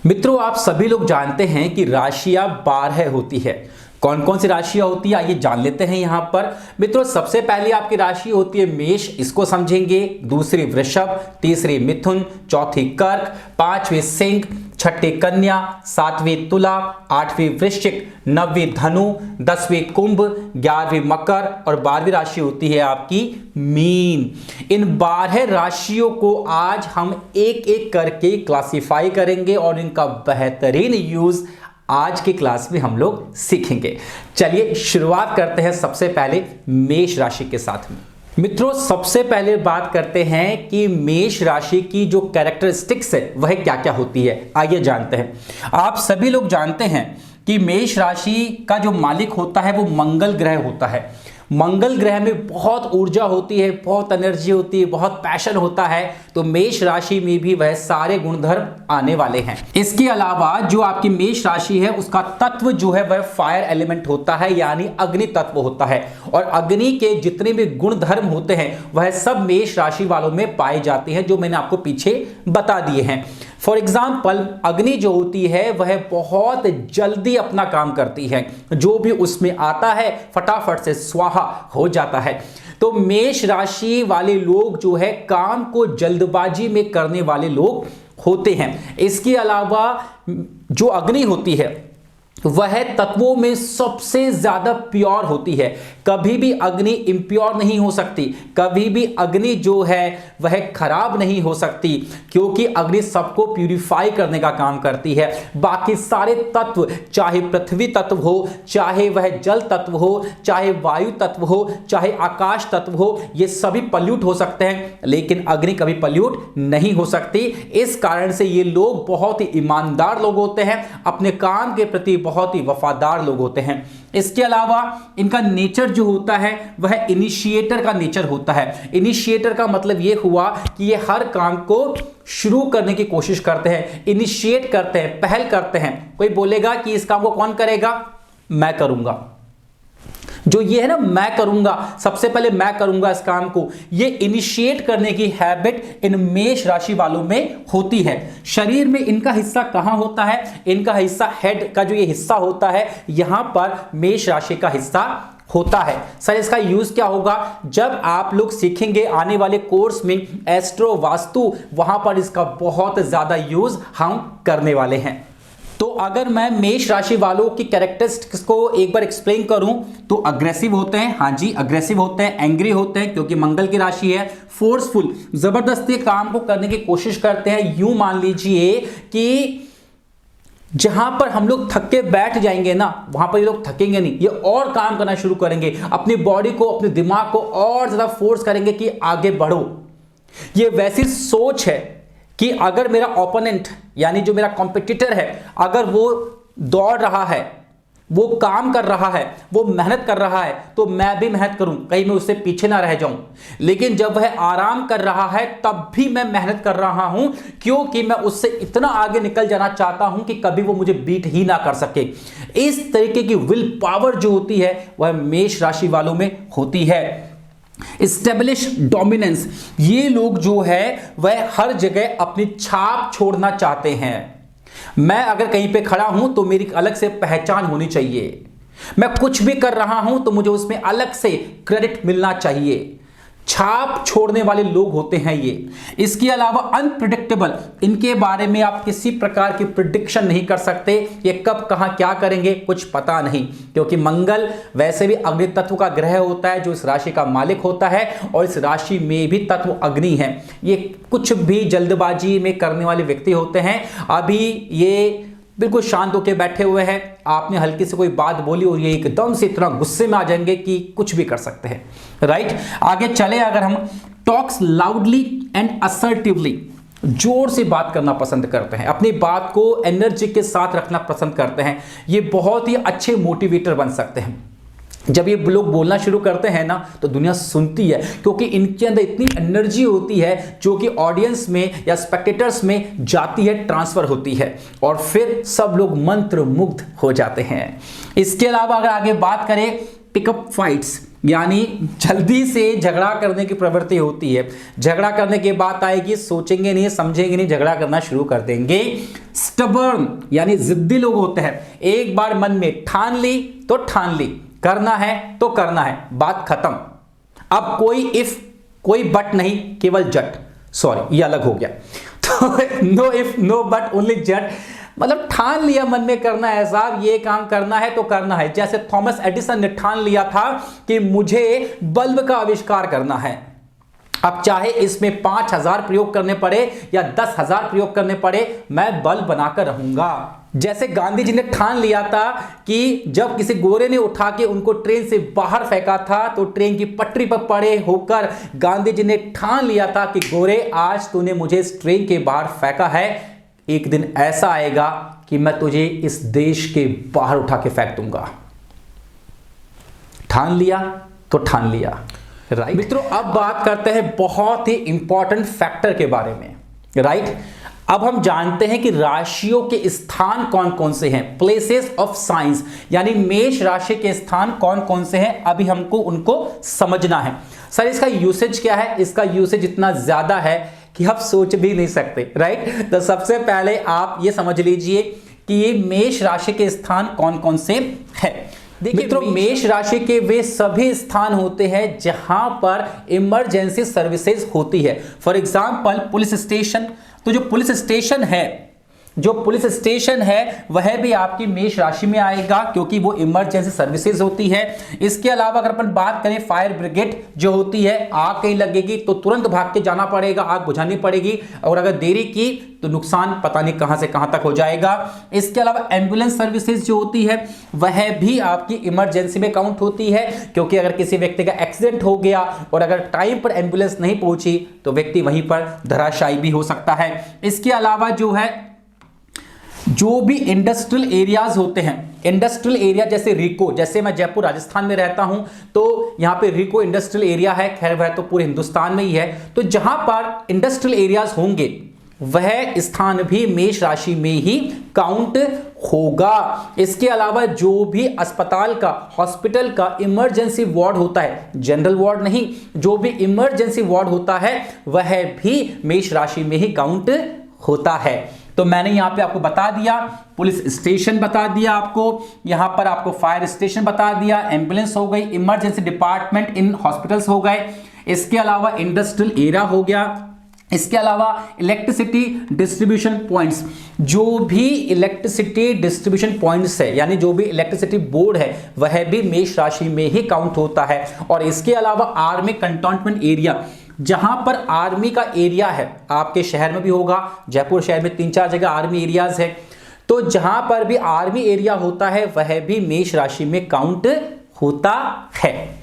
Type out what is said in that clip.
मित्रों, आप सभी लोग जानते हैं कि राशियां 12 होती है। कौन कौन सी राशियां होती है आइए जान लेते हैं यहां पर। मित्रों, सबसे पहले आपकी राशि होती है मेष, इसको समझेंगे। दूसरी वृषभ, तीसरी मिथुन, चौथी कर्क, पांचवी सिंह, छठी कन्या, सातवीं तुला, आठवीं वृश्चिक, नौवीं धनु, 10वीं कुंभ, 11वीं मकर और 12वीं राशि होती है आपकी मीन। इन 12 राशियों को आज हम एक एक करके क्लासिफाई करेंगे और इनका बेहतरीन यूज आज की क्लास में हम लोग सीखेंगे। चलिए शुरुआत करते हैं सबसे पहले मेष राशि के साथ में। मित्रों, सबसे पहले बात करते हैं कि मेष राशि की जो कैरेक्टरिस्टिक्स है वह क्या क्या होती है, आइए जानते हैं। आप सभी लोग जानते हैं कि मेष राशि का जो मालिक होता है वो मंगल ग्रह होता है। मंगल ग्रह में बहुत ऊर्जा होती है, बहुत एनर्जी होती है, बहुत पैशन होता है, तो मेष राशि में भी वह सारे गुणधर्म आने वाले हैं। इसके अलावा जो आपकी मेष राशि है उसका तत्व जो है वह फायर एलिमेंट होता है, यानी अग्नि तत्व होता है। और अग्नि के जितने भी गुणधर्म होते हैं वह सब मेष राशि वालों में पाए जाते हैं, जो मैंने आपको पीछे बता दिए हैं। फॉर एग्जाम्पल, अग्नि जो होती है वह बहुत जल्दी अपना काम करती है, जो भी उसमें आता है फटाफट से स्वाहा हो जाता है। तो मेष राशि वाले लोग जो है काम को जल्दबाजी में करने वाले लोग होते हैं। इसके अलावा जो अग्नि होती है वह तत्वों में सबसे ज्यादा प्योर होती है। कभी भी अग्नि इम्प्योर नहीं हो सकती, कभी भी अग्नि जो है वह खराब नहीं हो सकती, क्योंकि अग्नि सबको प्यूरिफाई करने का काम करती है। बाकी सारे तत्व, चाहे पृथ्वी तत्व हो, चाहे वह जल तत्व हो, चाहे वायु तत्व हो, चाहे आकाश तत्व हो, ये सभी पल्यूट हो सकते हैं, लेकिन अग्नि कभी पल्यूट नहीं हो सकती। इस कारण से ये लोग बहुत ही ईमानदार लोग होते हैं, अपने काम के प्रति बहुत ही वफादार लोग होते हैं। इसके अलावा इनका नेचर जो होता है वह इनिशिएटर का नेचर होता है। इनिशिएटर का मतलब यह हुआ कि ये हर काम को शुरू करने की कोशिश करते हैं, इनिशिएट करते हैं, पहल करते हैं। कोई बोलेगा कि इस काम को कौन करेगा, मैं करूंगा। जो ये है ना, मैं करूंगा, सबसे पहले मैं करूंगा इस काम को, ये इनिशिएट करने की हैबिट इन मेष राशि वालों में होती है। शरीर में इनका हिस्सा कहां होता है, इनका हिस्सा हेड का जो ये हिस्सा होता है यहां पर मेष राशि का हिस्सा होता है। सर इसका यूज क्या होगा, जब आप लोग सीखेंगे आने वाले कोर्स में एस्ट्रो वास्तु, वहां पर इसका बहुत ज्यादा यूज हम करने वाले हैं। तो अगर मैं मेष राशि वालों की कैरेक्टरिस्टिक्स को एक बार एक्सप्लेन करूं तो अग्रेसिव होते हैं, हाँ जी अग्रेसिव होते हैं, एंग्री होते हैं क्योंकि मंगल की राशि है, फोर्सफुल, जबरदस्ती काम को करने की कोशिश करते हैं। यूं मान लीजिए कि जहां पर हम लोग थक के बैठ जाएंगे ना, वहां पर ये लोग थकेंगे नहीं, ये और काम करना शुरू करेंगे, अपनी बॉडी को, अपने दिमाग को और ज्यादा फोर्स करेंगे कि आगे बढ़ो। ये वैसी सोच है कि अगर मेरा ओपोनेंट यानी जो मेरा कॉम्पिटिटर है, अगर वो दौड़ रहा है, वो काम कर रहा है, वो मेहनत कर रहा है, तो मैं भी मेहनत करूं, कहीं मैं उससे पीछे ना रह जाऊं। लेकिन जब वह आराम कर रहा है तब भी मैं मेहनत कर रहा हूं, क्योंकि मैं उससे इतना आगे निकल जाना चाहता हूं कि कभी वो मुझे बीट ही ना कर सके। इस तरीके की विल पावर जो होती है वह मेष राशि वालों में होती है। स्टेब्लिश डोमिनेंस, ये लोग जो है वह हर जगह अपनी छाप छोड़ना चाहते हैं। मैं अगर कहीं पे खड़ा हूं तो मेरी अलग से पहचान होनी चाहिए, मैं कुछ भी कर रहा हूं तो मुझे उसमें अलग से क्रेडिट मिलना चाहिए। छाप छोड़ने वाले लोग होते हैं ये। इसके अलावा अनप्रिडिक्टेबल, इनके बारे में आप किसी प्रकार की प्रिडिक्शन नहीं कर सकते, ये कब कहां क्या करेंगे कुछ पता नहीं, क्योंकि मंगल वैसे भी अग्नि तत्व का ग्रह होता है जो इस राशि का मालिक होता है, और इस राशि में भी तत्व अग्नि है। ये कुछ भी जल्दबाजी में करने वाले व्यक्ति होते हैं। अभी ये बिल्कुल शांत होकर बैठे हुए हैं, आपने हल्की से कोई बात बोली और ये एकदम से इतना गुस्से में आ जाएंगे कि कुछ भी कर सकते हैं। राइट, आगे चले, अगर हम टॉक्स लाउडली एंड असर्टिवली, जोर से बात करना पसंद करते हैं, अपनी बात को एनर्जी के साथ रखना पसंद करते हैं, ये बहुत ही अच्छे मोटिवेटर बन सकते हैं। जब ये लोग बोलना शुरू करते हैं ना तो दुनिया सुनती है, क्योंकि इनके अंदर इतनी एनर्जी होती है जो कि ऑडियंस में या स्पेक्टेटर्स में जाती है, ट्रांसफर होती है, और फिर सब लोग मंत्र मुग्ध हो जाते हैं। इसके अलावा अगर आगे बात करें पिकअप फाइट्स, यानी जल्दी से झगड़ा करने की प्रवृत्ति होती है। झगड़ा करने की बात आएगी, सोचेंगे नहीं, समझेंगे नहीं, झगड़ा करना शुरू कर देंगे। स्टबर्न यानी जिद्दी लोग होते हैं, एक बार मन में ठान ली तो ठान ली, करना है तो करना है, बात खत्म। अब कोई इफ कोई बट नहीं, केवल जट, सॉरी ये अलग हो गया। तो no if no but only Jatt, मतलब ठान लिया मन में करना है साहब, ये काम करना है तो करना है। जैसे थॉमस एडिसन ने ठान लिया था कि मुझे बल्ब का आविष्कार करना है, अब चाहे इसमें 5000 प्रयोग करने पड़े या 10,000 प्रयोग करने पड़े, मैं बल्ब बनाकर रहूंगा। जैसे गांधी जी ने ठान लिया था कि जब किसी गोरे ने उठा के उनको ट्रेन से बाहर फेंका था तो ट्रेन की पटरी पर पड़े होकर गांधी जी ने ठान लिया था कि गोरे आज तूने मुझे इस ट्रेन के बाहर फेंका है, एक दिन ऐसा आएगा कि मैं तुझे इस देश के बाहर उठा के फेंक दूंगा। ठान लिया तो ठान लिया, राइट। मित्रों अब बात करते हैं बहुत ही इंपॉर्टेंट फैक्टर के बारे में, राइट। अब हम जानते हैं कि राशियों के स्थान कौन कौन से हैं, प्लेसेस ऑफ साइंस, यानी मेष राशि के स्थान कौन कौन से हैं, अभी हमको उनको समझना है। सर इसका यूसेज क्या है? इसका यूसेज इतना ज्यादा है कि आप सोच भी नहीं सकते, राइट। तो सबसे पहले आप ये समझ लीजिए कि ये मेष राशि के स्थान कौन कौन से हैं। देखिए मित्रों, मेष राशि के वे सभी स्थान होते हैं जहां पर इमरजेंसी सर्विसेज होती है। फॉर एग्जांपल पुलिस स्टेशन, तो जो पुलिस स्टेशन है वह भी आपकी मेष राशि में आएगा क्योंकि वो इमरजेंसी सर्विसेज होती है। इसके अलावा अगर अपन बात करें फायर ब्रिगेड जो होती है, आग कहीं लगेगी तो तुरंत भाग के जाना पड़ेगा, आग बुझानी पड़ेगी, और अगर देरी की तो नुकसान पता नहीं कहां से कहां तक हो जाएगा। इसके अलावा एम्बुलेंस सर्विसेज जो होती है वह भी आपकी इमरजेंसी में काउंट होती है क्योंकि अगर किसी व्यक्ति का एक्सीडेंट हो गया और अगर टाइम पर एम्बुलेंस नहीं पहुंची तो व्यक्ति वहीं पर धराशायी भी हो सकता है। इसके अलावा जो भी इंडस्ट्रियल एरियाज होते हैं, इंडस्ट्रियल एरिया जैसे रिको, जैसे मैं जयपुर राजस्थान में रहता हूं तो यहां पे रिको इंडस्ट्रियल एरिया है, खैर वह तो पूरे हिंदुस्तान में ही है, तो जहां पर इंडस्ट्रियल एरियाज होंगे वह स्थान भी मेष राशि में ही काउंट होगा। इसके अलावा जो भी अस्पताल का, हॉस्पिटल का इमरजेंसी वार्ड होता है, जनरल वार्ड नहीं, जो भी इमरजेंसी वार्ड होता है वह भी मेष राशि में ही काउंट होता है। तो मैंने यहां पे आपको बता दिया, पुलिस स्टेशन बता दिया आपको, यहां पर आपको फायर स्टेशन बता दिया, एम्बुलेंस हो गई, इमरजेंसी डिपार्टमेंट इन हॉस्पिटल्स हो गए, इसके अलावा इंडस्ट्रियल एरिया हो गया, इसके अलावा इलेक्ट्रिसिटी डिस्ट्रीब्यूशन पॉइंट्स, जो भी इलेक्ट्रिसिटी डिस्ट्रीब्यूशन पॉइंट्स है यानी जो भी इलेक्ट्रिसिटी बोर्ड है वह भी मेष राशि में ही काउंट होता है। और इसके अलावा आर्मी कंटोनमेंट एरिया, जहां पर आर्मी का एरिया है, आपके शहर में भी होगा, जयपुर शहर में 3-4 जगह आर्मी एरियाज है, तो जहां पर भी आर्मी एरिया होता है वह भी मेष राशि में काउंट होता है।